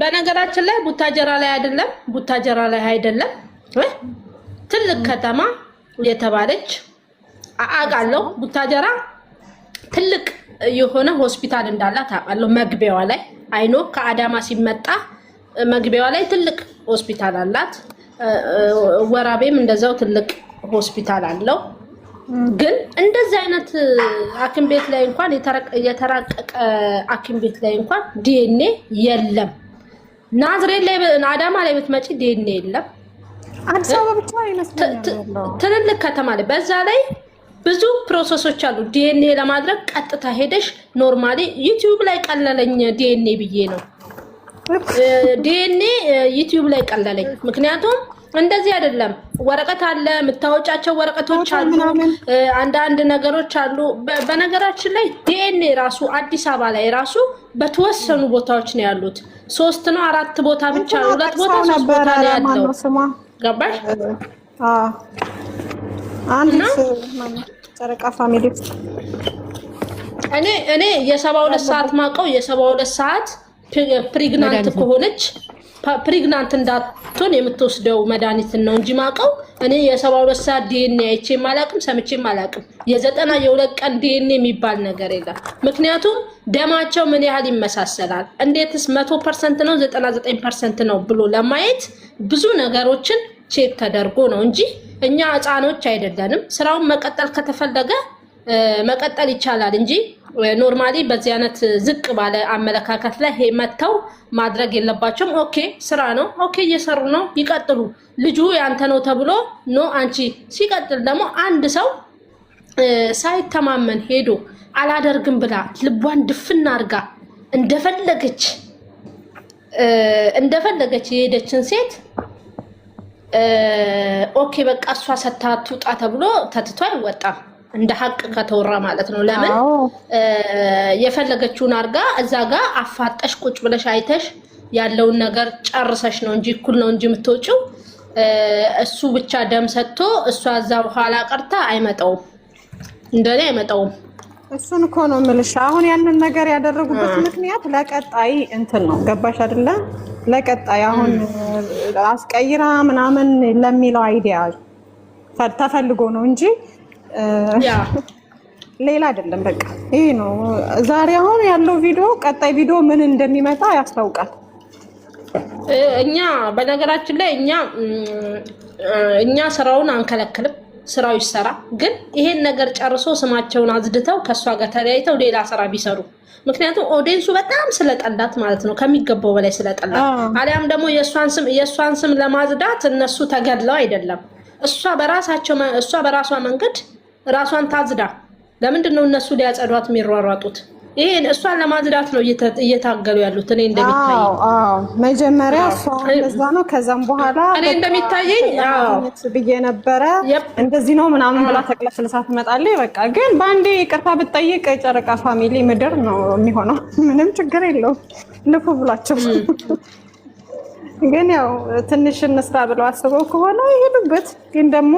በነገራችን ላይ ቡታጀራ ላይ አይደለም ትልቅ ከተማ የተባለች አቃለው ቡታጀራ ትልቅ የሆነ ሆስፒታል እንዳላት አቃለው መግቢያዋ ላይ አይኖ ከአዳማ ሲመጣ መግቢያዋ ላይ ትልቅ ሆስፒታል አላት ወራቤም እንደዛው ትልቅ ሆስፒታል አለው ግን እንደዚህ አይነት አኪም ቤት ላይ እንኳን የተራቀቀ አኪም ቤት ላይ እንኳን ዲኤንኤ የለም ናዝሬት ላይ አዳማ ላይ ብትመጪ ዲኤንኤ የለም አዲስ አበባ ብቻ አይመስልም ትልልቅ ከተማ ላይ በዛ ላይ ብዙ ፕሮሰሶች አሉ ዲኤንኤ ለማድረግ ቀጥታ ሄደሽ ኖርማሊ ዩቲዩብ ላይ ቀለለኝ ዲኤንኤ ብዬ ነው ዲኤንኤ ዩቲዩብ ላይ ቀለለኝ ምክንያቱም እንደዚህ አይደለም ወረቀት አለ ምታወጫቸው ወረቀቶች አሉ አንድ ነገሮች አሉ በነገራችን ላይ ዲኤንኤ ራሱ አዲስ አበባ ላይ ራሱ በተወሰኑ ቦታዎች ነው ያሉት 3 ነው 4 ቦታ ብቻ ነው 2 ቦታ 3 ቦታ ነው ያለው ገባሽ አንድ ጨረቃ ፋሚሊ እኔ የ72 ሰዓት ማቀው የ72 ሰዓት ፕሬግናንት ከሆነች ፕሬግናንት እንዳትሆን የምትወስደው መድኃኒት ነው እንጂ ማቀው እኔ የ72 ሰዓት ዲኤንኤ አይቼ ማላቅም ሰምቼ ማላቅም የ90 የ2 ቀን ዲኤንኤ የሚባል ነገር የለም ምክንያቱም ደማቸው ምን ያህል ይመሳሰላል እንዴትስ 100% ነው 99% ነው ብሎ ለማየት ብዙ ነገሮችን ቼክ ተደርጎ ነው እንጂ እኛ ህፃኖች አይደለንም ስራውን መቀጠል ከተፈለገ መቀጠል ይቻላል እንጂ ኖርማሊ በዚህ አይነት ዝቅ ባለ አመለካከት ላይ መተው ማድረግ የለባቸውም ኦኬ ስራ ነው ኦኬ እየሰሩ ነው ይቀጥሉ ልጁ ያንተ ነው ተብሎ ኖ አንቺ ሲቀጥል ደግሞ አንድ ሰው ሳይተማመን ሄዶ አላደርግም ብላ ልቧን ድፍና አርጋ እንደፈለገች የሄደችን ሴት ኦኬ በቃ እሷ ሰታት ውጣ ተብሎ ተትቶ አይወጣም እንደ ሐቅ ከተወራ ማለት ነው ለምን የፈለገችውን አርጋ እዛ ጋር አፋጠሽ ቁጭ ብለሽ አይተሽ ያለውን ነገር ጨርሰሽ ነው እንጂ እኩል ነው እንጂ የምትወጪው እሱ ብቻ ደም ሰጥቶ እሷ እዛ በኋላ ቀርታ አይመጣውም እንደኔ አይመጣውም እሱን እኮ ነው የምልሽ አሁን ያንን ነገር ያደረጉበት ምክንያት ለቀጣይ እንትን ነው ገባሽ አይደለ ለቀጣይ አሁን አስቀይራ ምናምን ለሚለው አይዲያ ተፈልጎ ነው እንጂ ያ ሌላ አይደለም በቃ ይሄ ነው ዛሬ አሁን ያለው ቪዲዮ ቀጣይ ቪዲዮ ምን እንደሚመጣ ያስታውቃል እኛ በነገራችን ላይ እኛ ስራውን አንከለክልም ስራው ይሰራ ግን ይሄን ነገር ጨርሶ ስማቸውን አዝድተው ከሷ ጋር ተለያይተው ሌላ ስራ ቢሰሩ ምክንያቱም ኦዲየንሱ በጣም ስለጠላት ማለት ነው ከሚገባው በላይ ስለጠላት አሊያም ደግሞ የሷን ስም ለማዝዳት እነሱ ተገድለው አይደለም እሷ በራሷ መንገድ ራሷን ታዝዳ ለምንድን ነው እነሱ ሊያጸዷት የሚሯሯጡት ይሄን እሷን ለማዝዳት ነው እየታገሉ ያሉት እኔ እንደሚታየኝ መጀመሪያ እሷ እንደዛ ነው ከዛም በኋላ እኔ እንደሚታየኝ ብዬ ነበረ እንደዚህ ነው ምናምን ብላ ተቅለስልሳ ትመጣለች በቃ ግን ባንዴ ይቅርታ ብትጠይቅ ጨረቃ ፋሚሊ ምድር ነው የሚሆነው ምንም ችግር የለውም ልፉ ብላችሁ ግን ያው ትንሽ እንስራ ብለው አስበው ከሆነ ይሄዱበት ግን ደግሞ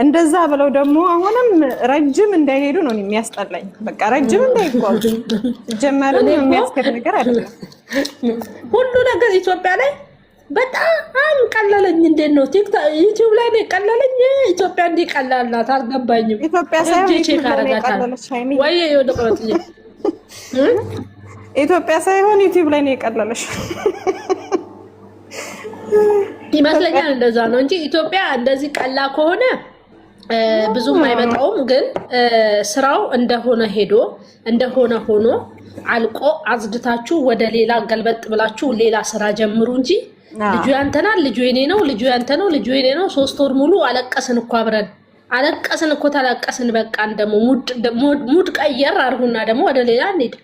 እንደዛ ብለው ደግሞ አሁንም ረጅም እንዳይሄዱ ነው የሚያስጠላኝ በቃ ረጅም እንዳይጓዙ ጀመረን የሚያስከድ ነገር አይደለም ሁሉ ነገር ኢትዮጵያ ላይ በጣም ቀለለኝ እንዴት ነው ዩቲዩብ ላይ ነው ቀለለኝ ኢትዮጵያ እንዴ ቀላላት አልገባኝም ኢትዮጵያ ሳይሆን ዩቲዩብ ላይ ነው የቀለለሽ ይመስለኛል እንደዛ ነው እንጂ ኢትዮጵያ እንደዚህ ቀላ ከሆነ ብዙም አይመጣውም ግን ስራው እንደሆነ ሆኖ አልቆ አዝድታችሁ ወደ ሌላ ገልበጥ ብላችሁ ሌላ ስራ ጀምሩ እንጂ ልጁ ያንተና ልጁ የኔ ነው ልጁ ያንተ ነው ልጁ የኔ ነው 3 ወር ሙሉ አለቀስን እኮ አብረን አለቀስን እኮ ተላቀስን በቃ እንደሞ ሙድ ቀየር አርጉና ደግሞ ወደ ሌላ እንሂድ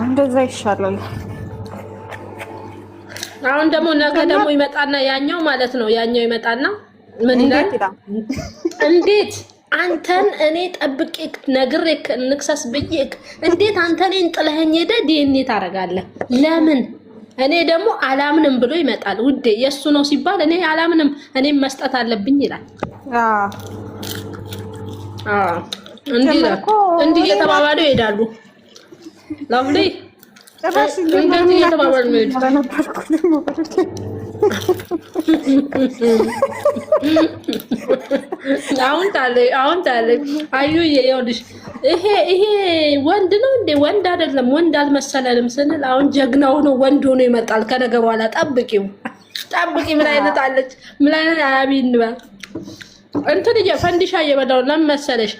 እንደዛ ይሻላል አሁን ደግሞ ነገ ደግሞ ይመጣና ያኛው ማለት ነው ያኛው ይመጣና ምን ይላል እንዴት አንተን እኔ ጠብቄ ነግሬክ ንክሰስ ብዬክ እንዴት አንተን ጥለኸኝ ሄደ ዲኤንኤ ታረጋለህ ለምን እኔ ደግሞ አላምንም ብሎ ይመጣል ውዴ የሱ ነው ሲባል እኔ አላምንም እኔም መስጠት አለብኝ ይላል እንዴ የተባባሉ ይሄዳሉ ላቭሊ ጭራሽ እንደዚህ እየተባባልን ነው አሁን ታለ አዩዬ ይኸውልሽ ይሄ ወንድ ነው እንዴ? ወንድ አይደለም፣ ወንድ አልመሰለንም ስንል አሁን ጀግናው ነው ወንድ ሆኖ ይመጣል ከነገ በኋላ። ጠብቂ ምን አይነት አለች ምን አይነት አያቢን ነው እንትን ፈንዲሻ እየበላሁ ለምን መሰለሽ?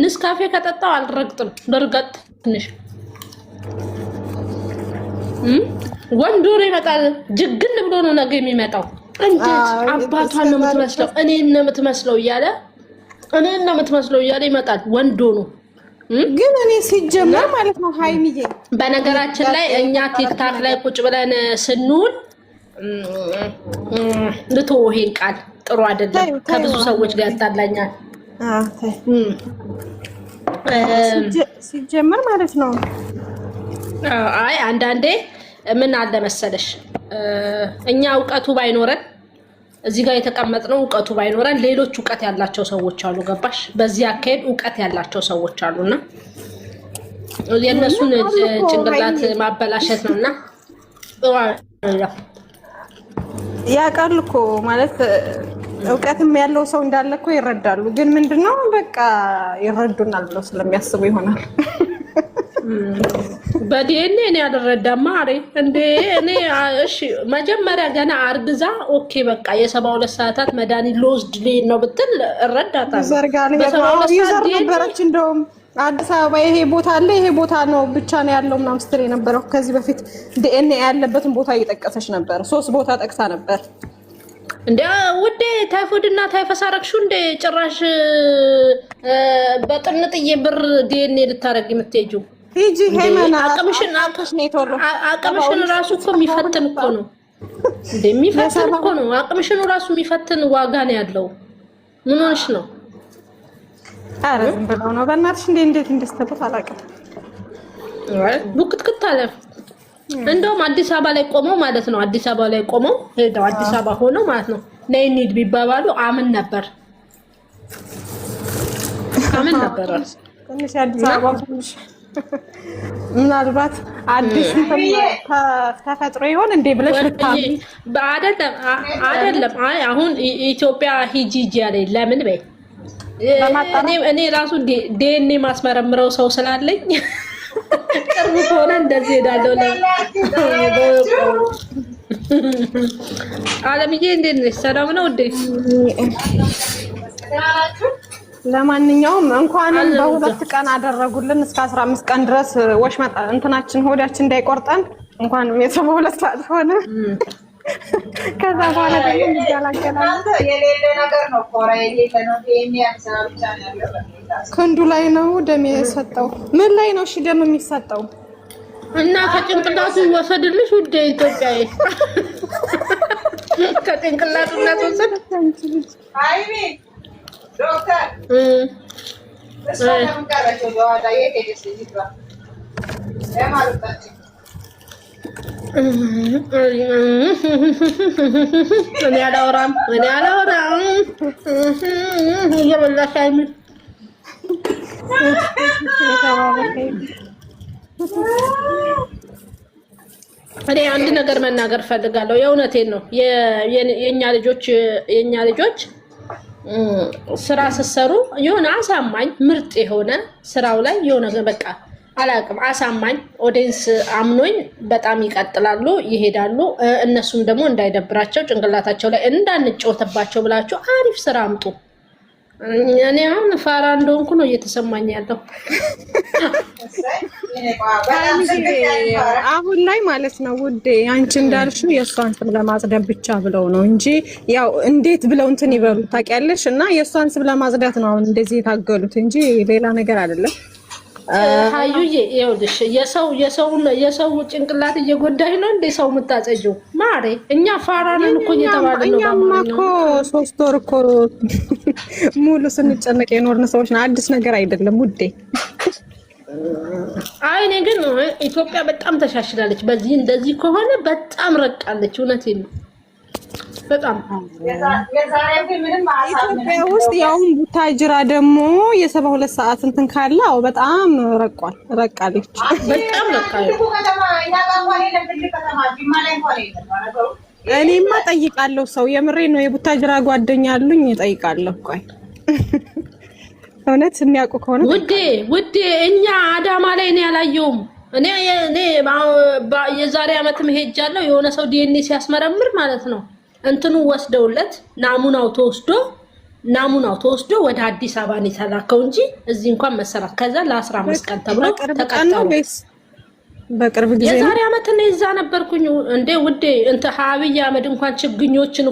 ንስካፌ ከጠጣው አልረግጥም ልርገጥ ትንሽ ወንድ ሆኖ ይመጣል። ጅግን ብሎ ነው ነገ የሚመጣው። እንዴት አባቷን ነው የምትመስለው እኔን ነው የምትመስለው እያለ ይመጣል ወንድ ሆኖ። ግን እኔ ሲጀመር ማለት ነው ሃይሚዬ፣ በነገራችን ላይ እኛ ቲክታክ ላይ ቁጭ ብለን ስንውል ይሄን ቃል ጥሩ አይደለም፣ ከብዙ ሰዎች ጋር ያጣላኛል። ሲጀመር ማለት ነው። አይ አንዳንዴ ምን አለ መሰለሽ፣ እኛ እውቀቱ ባይኖረን እዚህ ጋር የተቀመጥነው እውቀቱ ባይኖረን ሌሎች እውቀት ያላቸው ሰዎች አሉ። ገባሽ? በዚህ አካሄድ እውቀት ያላቸው ሰዎች አሉና የእነሱን ጭንቅላት ማበላሸት ነውና ያውቃል እኮ ማለት እውቀትም ያለው ሰው እንዳለ እኮ ይረዳሉ። ግን ምንድነው በቃ ይረዱናል ብለው ስለሚያስቡ ይሆናል። በዲኤንኤ እኔ አልረዳም ማሬ እንዴ እኔ እሺ መጀመሪያ ገና አርግዛ ኦኬ በቃ የ72 ሰዓታት መድኃኒት ልወስድ ልሄድ ነው ብትል እረዳታለሁ። ይዘር ነበረች እንደውም አዲስ አበባ ይሄ ቦታ አለ ይሄ ቦታ ነው ብቻ ነው ያለው ምናምን ስትል የነበረው ከዚህ በፊት ዲኤንኤ ያለበትን ቦታ እየጠቀሰች ነበር። 3 ቦታ ጠቅሳ ነበር። እንዴ ውዴ ታይፎይድ እና ታይፈስ አረግሽው እንዴ? ጭራሽ በጥንጥዬ ብር ዲኤንኤ ልታረግ የምትሄጂው ሂጂ ሄመና አቅምሽን ራሱ እኮ የሚፈትን እኮ ነው እንዴ? የሚፈትን እኮ ነው። አቅምሽን ራሱ የሚፈትን ዋጋ ነው ያለው። ምን ሆነሽ ነው? አረ ዝም ብለው ነው በእናትሽ። እንዴት እንደስተበት አላውቅም። ቡክትክት አለ። እንደውም አዲስ አበባ ላይ ቆመው ማለት ነው። አዲስ አበባ ላይ ቆመው ሄደው አዲስ አበባ ሆነው ማለት ነው ነይ እንሂድ ቢባባሉ አምን ነበር። ትንሽ አዲስ አበባ ትንሽ ምናልባት አዲስ ተፈጥሮ ይሆን እንዴ ብለሽ ልታሚ አይደለም። አይ አሁን ኢትዮጵያ ሂጂ ያለኝ ለምን በይ እኔ ራሱ ዲኤንኤ ማስመረምረው ሰው ስላለኝ ቅርብ ከሆነ እንደዚህ ሄዳለሁ። አለምዬ እንዴት ነሽ? ሰላም ነው እንዴ? ለማንኛውም እንኳንም በ2 ቀን አደረጉልን እስከ 15 ቀን ድረስ ወሽመጣ እንትናችን ሆዳችን እንዳይቆርጠን እንኳንም የ72 ሰዓት ሆነ። ከዛ በኋላ ደግሞ ይገላገላል። የሌለ ነገር ነው ኮራ የሌለ ነው የሚያሳብቻ ያለው ክንዱ ላይ ነው ደም የሰጠው። ምን ላይ ነው እሺ ደም የሚሰጠው? እና ከጭንቅላቱ ወሰድልሽ ውዴ ኢትዮጵያዬ። ከጭንቅላቱ እና ተወሰደ አይሚ ዶክተር እሷም ጋራቸው ደዋዳ የከደስ ይጥራ ለማለታችን እኔ አላወራም እየበላሽ አይሚ እኔ አንድ ነገር መናገር ፈልጋለሁ። የእውነቴን ነው። የኛ ልጆች ስራ ሲሰሩ የሆነ አሳማኝ ምርጥ የሆነ ስራው ላይ የሆነ በቃ አላውቅም አሳማኝ ኦዲየንስ አምኖኝ በጣም ይቀጥላሉ ይሄዳሉ። እነሱም ደግሞ እንዳይደብራቸው ጭንቅላታቸው ላይ እንዳንጫወተባቸው ብላችሁ አሪፍ ስራ አምጡ። እኔ አሁን ፋራ እንደሆንኩ ነው እየተሰማኝ ያለው። አሁን ላይ ማለት ነው ውዴ አንቺ እንዳልሽው የእሷን ስም ለማጽዳት ብቻ ብለው ነው እንጂ ያው እንዴት ብለው እንትን ይበሉ ታውቂያለሽ። እና የእሷን ስም ለማጽዳት ነው አሁን እንደዚህ የታገሉት እንጂ ሌላ ነገር አይደለም። ሀዩዬ ይኸውልሽ የሰው ጭንቅላት እየጎዳኝ ነው እንደ ሰው የምታጸጂው ማሬ። እኛ ፋራንን እኮ እየተባለ ነው። እኛማ እኮ 3 ወር እኮ ሙሉ ስንጨነቅ የኖርን ሰዎች ነው። አዲስ ነገር አይደለም ውዴ። አይ እኔ ግን ኢትዮጵያ በጣም ተሻሽላለች። በዚህ እንደዚህ ከሆነ በጣም ረቃለች። እውነቴን ነው። በጣም ኢትዮጵያ ውስጥ ያው ቡታጅራ ደግሞ የ72 ሰዓት እንትን ካለ አው በጣም ረቃለች። በጣም ረቃለች። እኔማ ጠይቃለሁ ሰው የምሬ ነው። የቡታጅራ ጓደኛ አሉኝ እጠይቃለሁ። ቆይ እውነት የሚያውቁ ከሆነ ውዴ እኛ አዳማ ላይ ነው ያላየውም። እኔ የዛሬ ዓመትም ሄጃለሁ። የሆነ ሰው ዲኤንኤ ሲያስመረምር ማለት ነው እንትኑ ወስደውለት ናሙናው ተወስዶ ወደ አዲስ አበባ ነው የተላከው እንጂ እዚህ እንኳን መሰራት ከዛ ለ15 ቀን ተብሎ ተቀጣው። በቅርብ ጊዜ የዛሬ ዓመት ነው እዛ ነበርኩኝ እንዴ ውዴ። እንተ አብይ አህመድ እንኳን ችግኞችን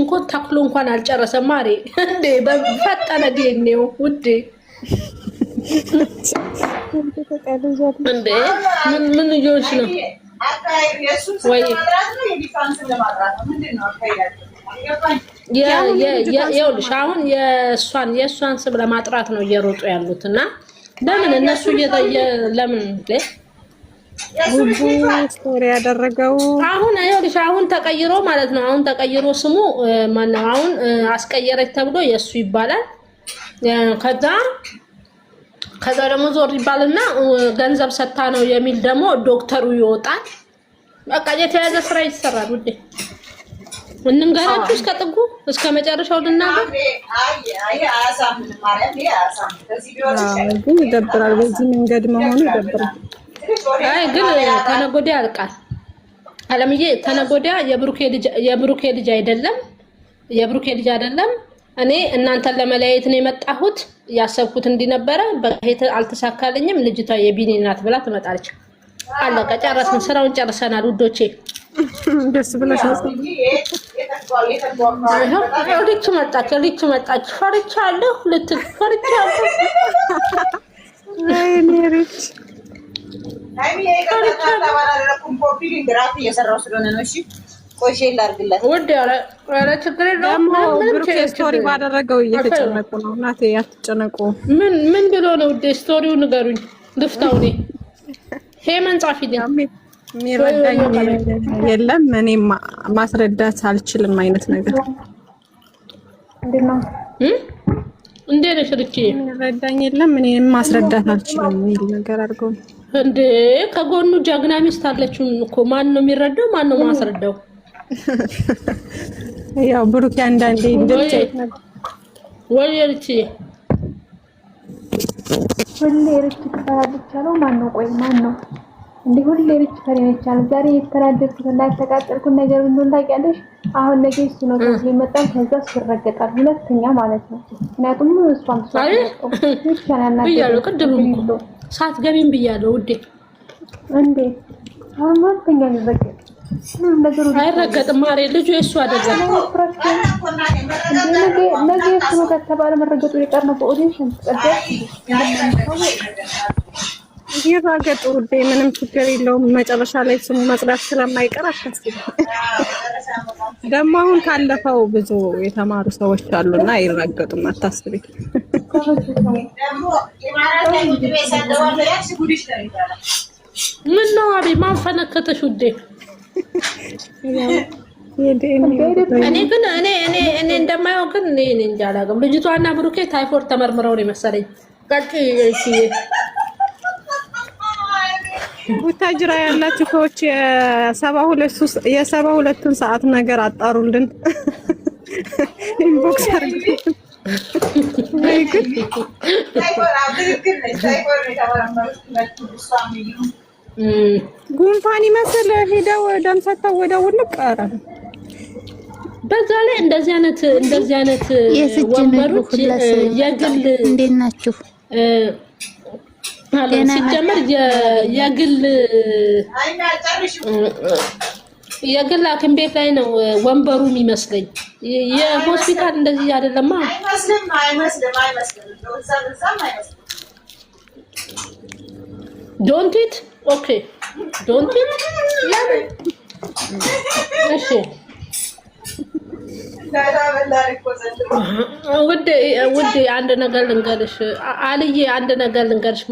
እኮ ተክሎ እንኳን አልጨረሰም ማሬ። እንዴ በፈጠነ ዲኤንኤው ውዴ እንዴ ምን ይሆንሽ ነው ወይ? ይኸውልሽ አሁን የእሷን ስም ለማጥራት ነው እየሮጡ ያሉት እና ለምን እነሱ ለምን ስቶሪ ያደረገው አሁን ይኸውልሽ አሁን ተቀይሮ ማለት ነው። አሁን ተቀይሮ ስሙ ማነው? አሁን አስቀየረች ተብሎ የእሱ ይባላል። ከዛ ደግሞ ዞር ይባልና ገንዘብ ሰታ ነው የሚል ደግሞ ዶክተሩ ይወጣል። በቃ የተያዘ ስራ ይሰራል። ውዴ እንንገራችሁ እስከ ጥጉ እስከ መጨረሻው ልናገር። ግን ይደብራል። በዚህ መንገድ መሆኑ ይደብራል። አይ ግን ተነጎዳ ያልቃል። አለምዬ ተነጎዳ የብሩኬ ልጅ አይደለም። እኔ እናንተን ለመለያየት ነው የመጣሁት። ያሰብኩት እንዲነበረ በሄተ አልተሳካልኝም። ልጅቷ የቢኒ ናት ብላ ትመጣለች። አለቀ፣ ጨረስን፣ ስራውን ጨርሰናል ውዶቼ። ደስ ብለሽ ነው። ልጅ መጣች። ፈርቻለሁ። አይ ሜሪች ቆሼ ላርግላት ወደ አረ ችግር የለውም። ብሩክ ስቶሪ ባደረገው እየተጨነቁ ነው። እናቴ አትጨነቁ። ምን ብሎ ነው ወደ ስቶሪው ንገሩኝ። ልፍታው ነኝ ሄመን ጻፊልኝ። የሚረዳኝ የለም። እኔ ማስረዳት አልችልም አይነት ነገር እንዴ ነሽ ልጅ? የሚረዳኝ የለም። እኔ ማስረዳት አልችልም የሚል ነገር አድርገው እንዴ። ከጎኑ ጀግና ሚስት አለችው እኮ። ማን ነው የሚረዳው? ማን ነው ማስረዳው? ያው ብሩክ አንዳንዴ እንደዚህ ነገር ወልየልቺ ሁሌ ርች ተባብቻ ነው። ማን ነው ቆይ ማን ነው እንዴ? ሁሌ ርች ፈሪነቻል። ዛሬ የተናደድኩት እና የተቃጠልኩት ነገር ምን እንደሆነ ታውቂያለሽ? አሁን ነገ እሱ ነው ሲመጣው ከዛ ሲረገጣል ሁለተኛ ማለት ነው። ምክንያቱም እሷም ብያለሁ፣ ቅድም እኮ ሳትገቢም ብያለሁ ውዴ። እንዴ አሁን ሁለተኛ ሊረገጥ አይረገጥም ማሬ። ልጁ የእሱ አይደለም። ነገ እሱ ነው ከተባለ መረገጡ የቀር ነው። በኦዲሽን ይረገጡ ውዴ፣ ምንም ችግር የለውም። መጨረሻ ላይ ስሙ መጽዳት ስለማይቀር አታስቢ። ደግሞ አሁን ካለፈው ብዙ የተማሩ ሰዎች አሉና አይረገጡም፣ አታስቢ። ምን ነው አቤ ማን ፈነከተሽ ውዴ? እኔ እንደማየው ግን እኔ እንጃ አላውቅም። ልጅቷና ብሩኬ ታይፎይድ ተመርምረው ነው መሰለኝ። ቀጭ ቡታጅራ ያላችሁ ሰዎች የ72ቱን ሰዓት ነገር አጣሩልን። ኢንቦክስ አድርጉ። ጉንፋን ይመስል ሄደው ደም ሰጥተው ወዲያው ውልቅ ቀረ። በዛ ላይ እንደዚህ አይነት ወንበሮች የግል እንዴት ናችሁ? ሲጀመር የግል ሐኪም ቤት ላይ ነው ወንበሩ የሚመስለኝ። የሆስፒታል እንደዚህ አይደለማ። አይመስልም። ዶንት ኢት ኦኬ ዶንት ኢት እሺ ውዴ አንድ ነገር ልንገርሽ አልዬ፣ አንድ ነገር ልንገርሽ